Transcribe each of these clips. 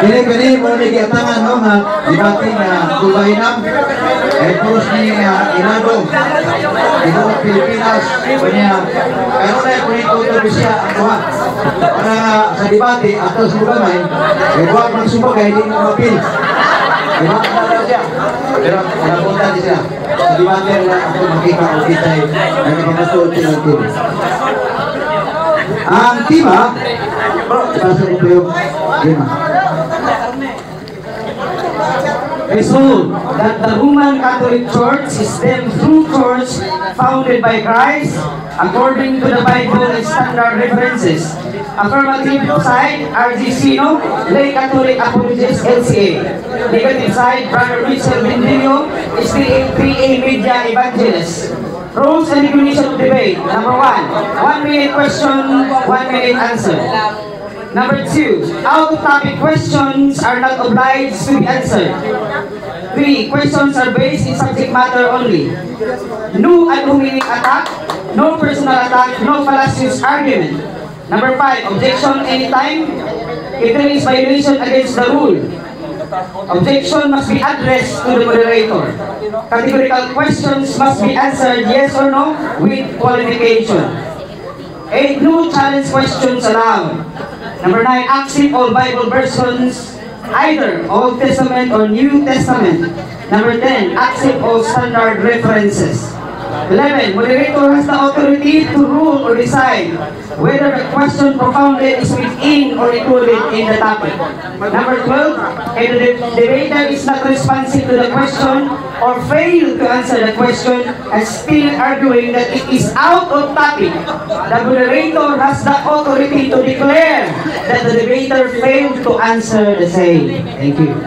Kini mo ni giatangan no nga dibati nga Dubainam puros ni Inado ino Pilipinas kanya pero na ko bisya ang duha para sa debate ato sa gamay wag magsubok kay hindi mapil diba pero napunta din siya sa debate na ako makita o kitay ay napapasuot sila ang team ang tima ipasa ito yung lima. Resolved that the Roman Catholic Church is the true church founded by Christ according to the Bible and standard references. Affirmative side, RG Sino, Lay Catholic Apologists, LCA. Negative side, Brother Richard Mendilio, SPA Media Evangelist. Rules and definition of debate. Number 1 minute question, 1 minute answer. Number 2, out-of-topic questions are not obliged to be answered. 3, questions are based in subject matter only. No ad-hominem attack, no personal attack, no fallacious argument. Number 5, objection anytime if there is violation against the rule. Objection must be addressed to the moderator. Categorical questions must be answered yes or no with qualification. 8, no challenge questions allowed. Number 9, accept all Bible versions, either Old Testament or New Testament. Number 10, accept all standard references. 11, moderator has the authority to rule or decide whether the question propounded is within or included in the topic. Number 12, if the debater is not responsive to the question or fail to answer the question and still arguing that it is out of topic, the moderator has the authority to declare that the debater failed to answer the same. Thank you.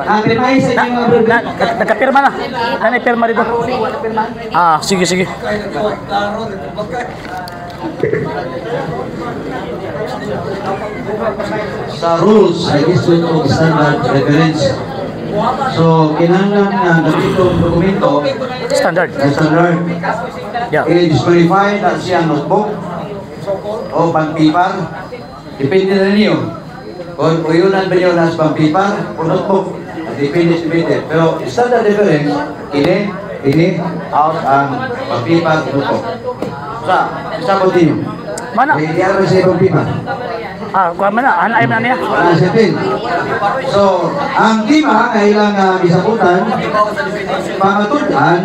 Pirmahin sa inyo mga brother. Nagkapirma na. Nanay pirma dito. Sige. Sa rules, ay gusto itong standard reference. So, kinahanglan nga ganitong dokumento Standard. Yeah. I-disqualify na siyang notebook o pang-paper. Depende na niyo. Kung uyunan ba niyo na sa pang-paper o notebook, depende. Pero standard reference, ini out ang pang-paper o notebook. Sa po din. Mana? Iyaro sa pang-paper. Kuha mo na. Hanay mo na niya. So, ang tima kailangan isabutan, pangatutan,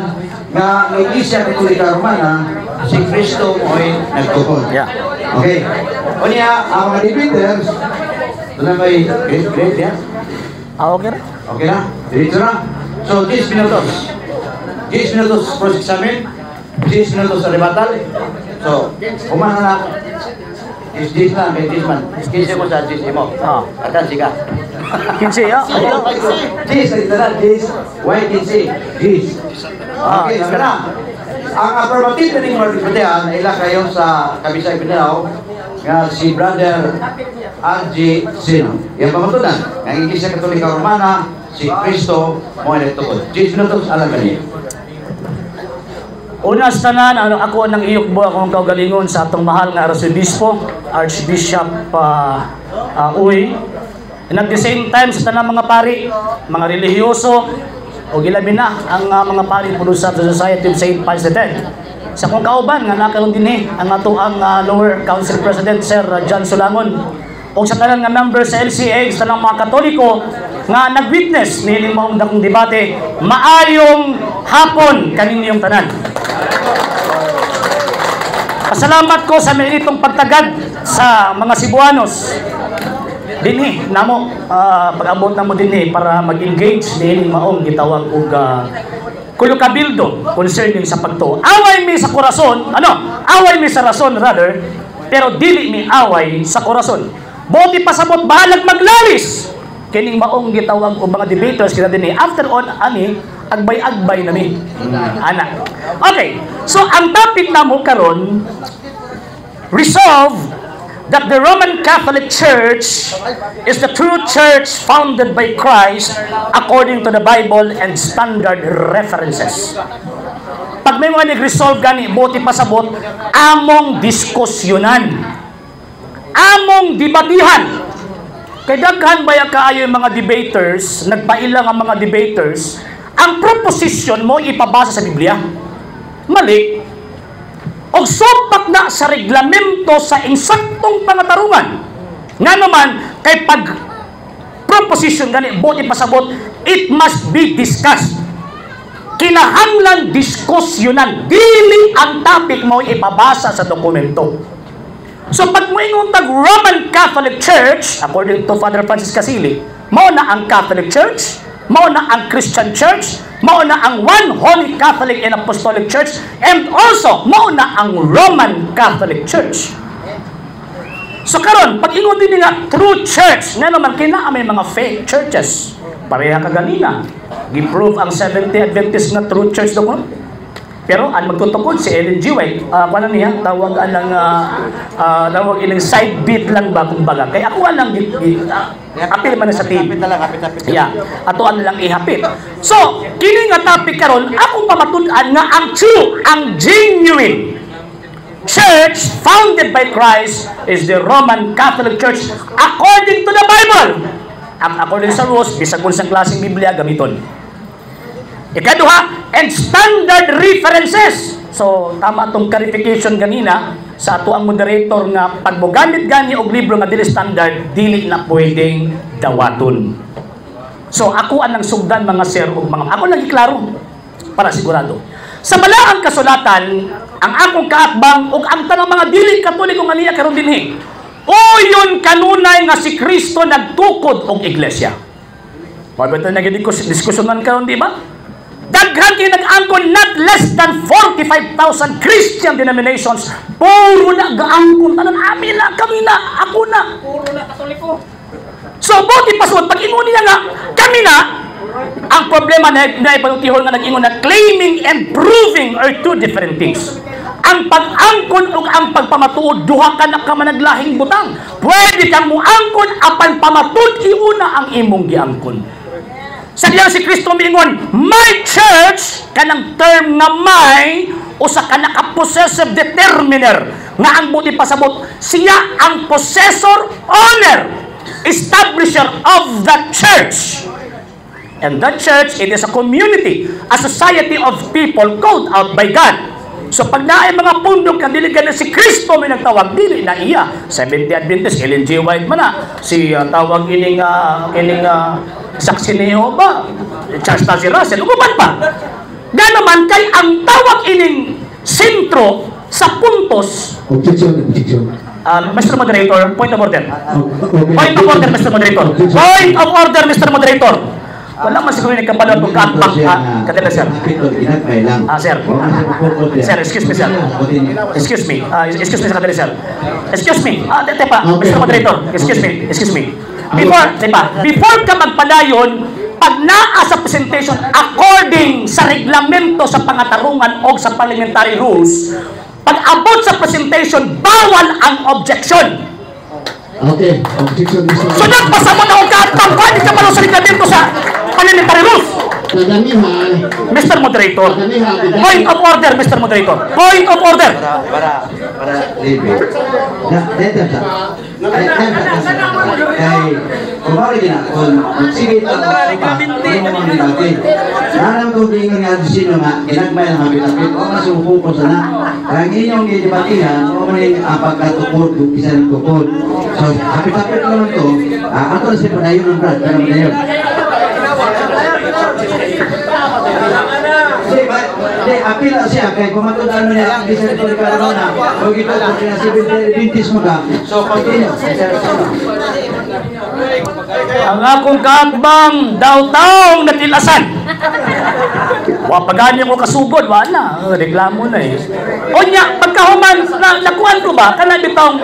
nga ng Iglesia Katolika Romana, si Cristo mo'y nagtukod. Yeah. Okay. O niya, ang mga debaters, doon na may grade niya? Okay na. Okay na? Diretso na? So, 10 minutos. 10 minutos for examen, 10 minutos sa rebuttal. So, umana na. 10 lang, 10 man. 15 mo sa 10 mo. Akan siga. 15 ya? 10, literal, 10. Why 15? 10. Okay, na. Ang affirmative na mga pagpatihan, ila kayo sa Kabisay Pinalaw, nga si Brother RG Sino. Yung pamatunan, ang Iglesia Katolika Romana, si Cristo mo'y nagtukod. 10 minutos, alam ka niya. Una sa tanan, ako nang iyukbo akong kaugalingon sa atong mahal nga Archbishop Uy. And at the same time, sa tanang mga pari, mga relihiyoso, o gilabi na ang mga pari puno sa Society of St. Pius X. Sa kong kauban, nga nakaroon din ang ato ang Lower Council President, Sir John Sulangon. O sa tanang nga member sa LCA, sa tanang mga Katoliko, nga nag-witness niling maong dakong debate, maayong hapon kaninyong tanan. Pasalamat ko sa meritong pagtagad sa mga Cebuanos. Dinhi namo pag-abot na mo dinhi para mag-engage nining maong gitawag og kulukabildo concerning sa pagtuo. Away mi sa korason, away mi sa rason rather, pero dili mi away sa korason. Buti pasabot bahalag maglalis kining maong gitawag og mga debaters kita dinhi. After on ani agbay-agbay nami. Ana. Okay. So ang topic namo karon, resolve that the Roman Catholic Church is the true church founded by Christ according to the Bible and standard references. Pag may mga nag-resolve gani, buti pasabot, among diskusyonan, among debatihan. Kay daghan baya kaayo yung mga debaters, nagpailang ang mga debaters, ang proposition mo ipabasa sa Biblia. Mali. O supak na sa reglamento sa insaktong pangatarungan. Nga naman, kay pag proposition gani, buti pasabot, it must be discussed. Kinahanglan diskusyonan. Dili ang topic mo ipabasa sa dokumento. So pag mo ingon tag Roman Catholic Church, according to Father Francis Casili, mao na ang Catholic Church, mao na ang Christian Church, mao na ang One Holy Catholic and Apostolic Church, and also mao na ang Roman Catholic Church. So karon, pag ingon din nga true church, nga naman kina may mga fake churches. Pareha ka ganina. Gi-prove ang Seventh Day Adventist na true church doon. Pero ang magtutukod si Ellen G. White, paano niya? Tawag tawag ilang side beat lang ba kumbaga. Kaya ako lang apil man sa TV. Yeah. Ato lang ihapit. So, kini nga topic karon, akong pamatud-an nga ang true, ang genuine church founded by Christ is the Roman Catholic Church according to the Bible. Ang according sa rules, bisag kung sa klaseng Biblia gamiton. Ikaduha, and standard references. So, tama itong clarification ganina sa ato ang moderator nga pag mo gamit gani og libro nga dili standard, dili na pwedeng dawaton. So, ako anang sugdan mga sir ug mga ako lagi klaro para sigurado. Sa balaang kasulatan, ang akong kaatbang ug ang tanang mga dili katoliko nga niya karon dinhi. O yun kanunay nga si Kristo nagtukod og iglesia. Pagbeto nagdiskusyonan karon di ba? Daghan kay nag-angkon not less than 45,000 Christian denominations. Puro na gaangkon tanan amin na kami na ako na. Puro na katoliko. So buti pasud pag ingon niya nga kami na, ang problema na ipalutihon nga nag-ingon na claiming and proving are two different things. Ang pag-angkon ug ang pagpamatuod duha ka na ka managlahing butang. Pwede kang muangkon apan pamatud iuna ang imong giangkon. Sa diyang si Kristo miingon, my church, kanang term nga may, usa ka naka-possessive determiner, nga ang buti pasabot, siya ang possessor, owner, establisher of the church. And that church, it is a community, a society of people called out by God. So pag naay mga pundok nga dili na si Kristo may nagtawag, dili na iya. Seventh Day Adventist, Ellen G. White man na. Si tawag ining saksi ni Jehovah, Charles Taze Russell, uban pa. Ganaman kay ang tawag ining sentro sa puntos. Objection. Mr. Moderator, point of order. Point of order, Mr. Moderator. Point of order, Mr. Moderator. Wala man siguro nagkapalot kung kaatbak katila sir. Sir. Sir, excuse me sir. Excuse me sa katila sir. Excuse me. Tepa, Mr. Moderator. Excuse me. Before ka magpadayon, pag naa sa presentation according sa reglamento sa pangatarungan o sa parliamentary rules, pag abot sa presentation, bawal ang objection. Okay, objection. So nagpasabot akong kaatbang, pwede ka pala sa reglamento sa parliamentary rules. Kadamihan. Mr. Moderator. Point of order, Mr. Moderator. Point of order. Para libre. Dito sa. Kay kumari na kung sige ang mga nilagay. Nanang ko gingon nga sino nga ginagmay ang habit-habit o masubong ko sana. Ang inyong gidebatihan o man ang pagkatukod kung isa ng tukod. So habit-habit naman to. Ato na si padayon ng brad pero padayon. Apil siya kay kumatudan mo niya ang bisa ito karon na o gito ko na si Bintis mo ka. So continue. Ang akong kaatbang daw-taong natilasan. Wa pagani mo kasugod, wala. Reklamo na eh. O nya, pagkahuman, nakuhan ko ba, kana bitong,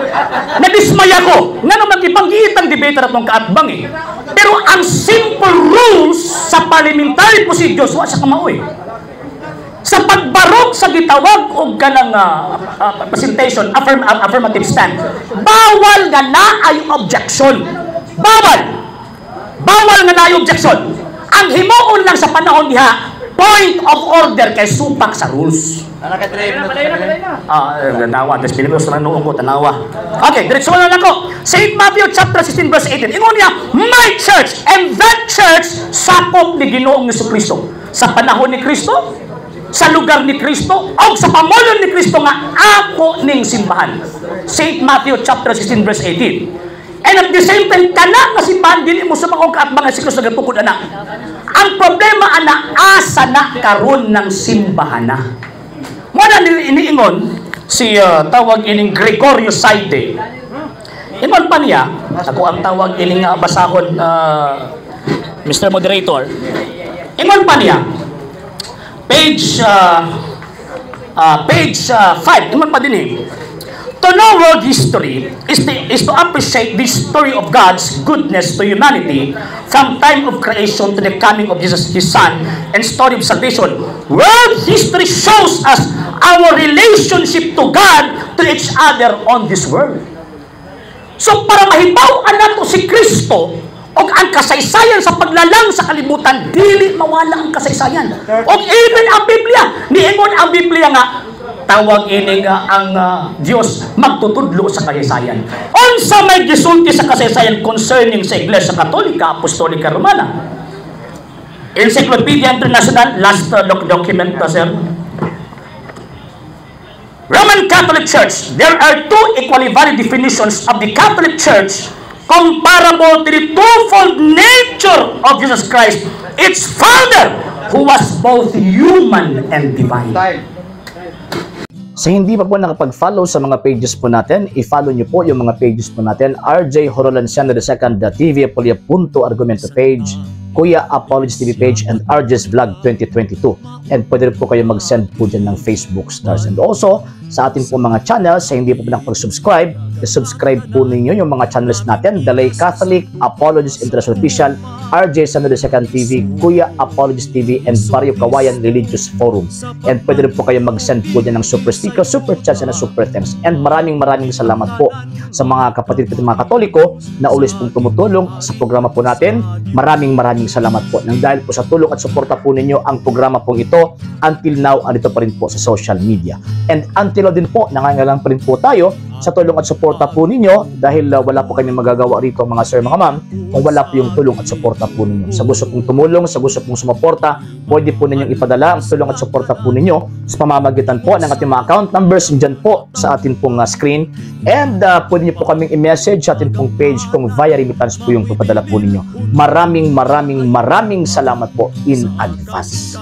nadismay ako. Nga naman ipanggiit ang debater at ng kaatbang eh. Pero ang simple rules sa parliamentary procedures, wa sa kamao eh. Sa pagbarok sa gitawag o ganang presentation, affirmative stand, bawal nga na ay objection. Bawal nga na ay objection. Ang himuon lang sa panahon diha, point of order kay supak sa rules. Tanawa, tapos Pilipos na noong ko, tanawa. Okay, diretso na lang ako. St. Matthew chapter 16 verse 18. Ingon niya, my church, and that church, sakop ni Ginoong Jesucristo. Sa panahon ni Kristo, sa lugar ni Kristo, o sa pamulong ni Kristo nga, ako ning simbahan. St. Matthew chapter 16 verse 18. And at the same time, kana nga simbahan, dili mo sa mga kaatbangan si Kristo nagpukod anak. Ang problema, anak, asa na karon ng simbahan na. Muna iniingon si tawag ining Gregorio Saide. Ingon pa niya, ako ang tawag ining basahon, Mr. Moderator. Ingon pa niya, page 5, ingon pa din eh. To know world history is to appreciate the story of God's goodness to humanity from time of creation to the coming of Jesus, His Son, and story of salvation. World history shows us our relationship to God, to each other on this world. So para mahibaw-an nato si Kristo o ang kasaysayan sa paglalang sa kalibutan, dili mawala ang kasaysayan. O even ang Biblia, niingon ang Biblia nga, tawag ini nga ang Dios magtutudlo sa kasaysayan. Unsa may gisulti sa kasaysayan concerning sa Iglesia Katolika, Apostolika Romana. Encyclopedia International, last document, sir. Roman Catholic Church, there are two equally valid definitions of the Catholic Church comparable to the twofold nature of Jesus Christ, its founder, who was both human and divine. Sa hindi pa po nakapag-follow sa mga pages po natin, i-follow nyo po yung mga pages po natin, RJ Horolanciano II TV, Apolia Punto Argumento page, Kuya Apologies TV page, and RJ's Vlog 2022. And pwede rin po kayo mag-send po dyan ng Facebook stars. And also, sa ating po mga channels, sa hindi po nakapag-subscribe, i-subscribe po ninyo yung mga channels natin, Dalay Catholic, Apologies International Official, RJ Sano II TV, Kuya Apologies TV, and Barrio Kawayan Religious Forum. And pwede rin po kayo mag-send po dyan ng super sticker, super chats, and super thanks. And maraming salamat po sa mga kapatid at mga Katoliko na ulis pong tumutulong sa programa po natin. Maraming salamat po. Nang dahil po sa tulong at suporta po ninyo, ang programa po ito, until now, andito pa rin po sa social media. And until now din po, nangangailangan pa rin po tayo sa tulong at suporta po ninyo dahil wala po kami magagawa rito mga sir, mga ma'am, kung wala po yung tulong at suporta po ninyo. Sa gusto pong tumulong, sa gusto pong sumuporta, pwede po ninyong ipadala ang tulong at suporta po ninyo sa pamamagitan po ng ating mga account numbers dyan po sa ating pong screen. And pwede nyo po kaming i-message sa ating pong page kung via remittance po yung papadala po ninyo. Maraming salamat po in advance.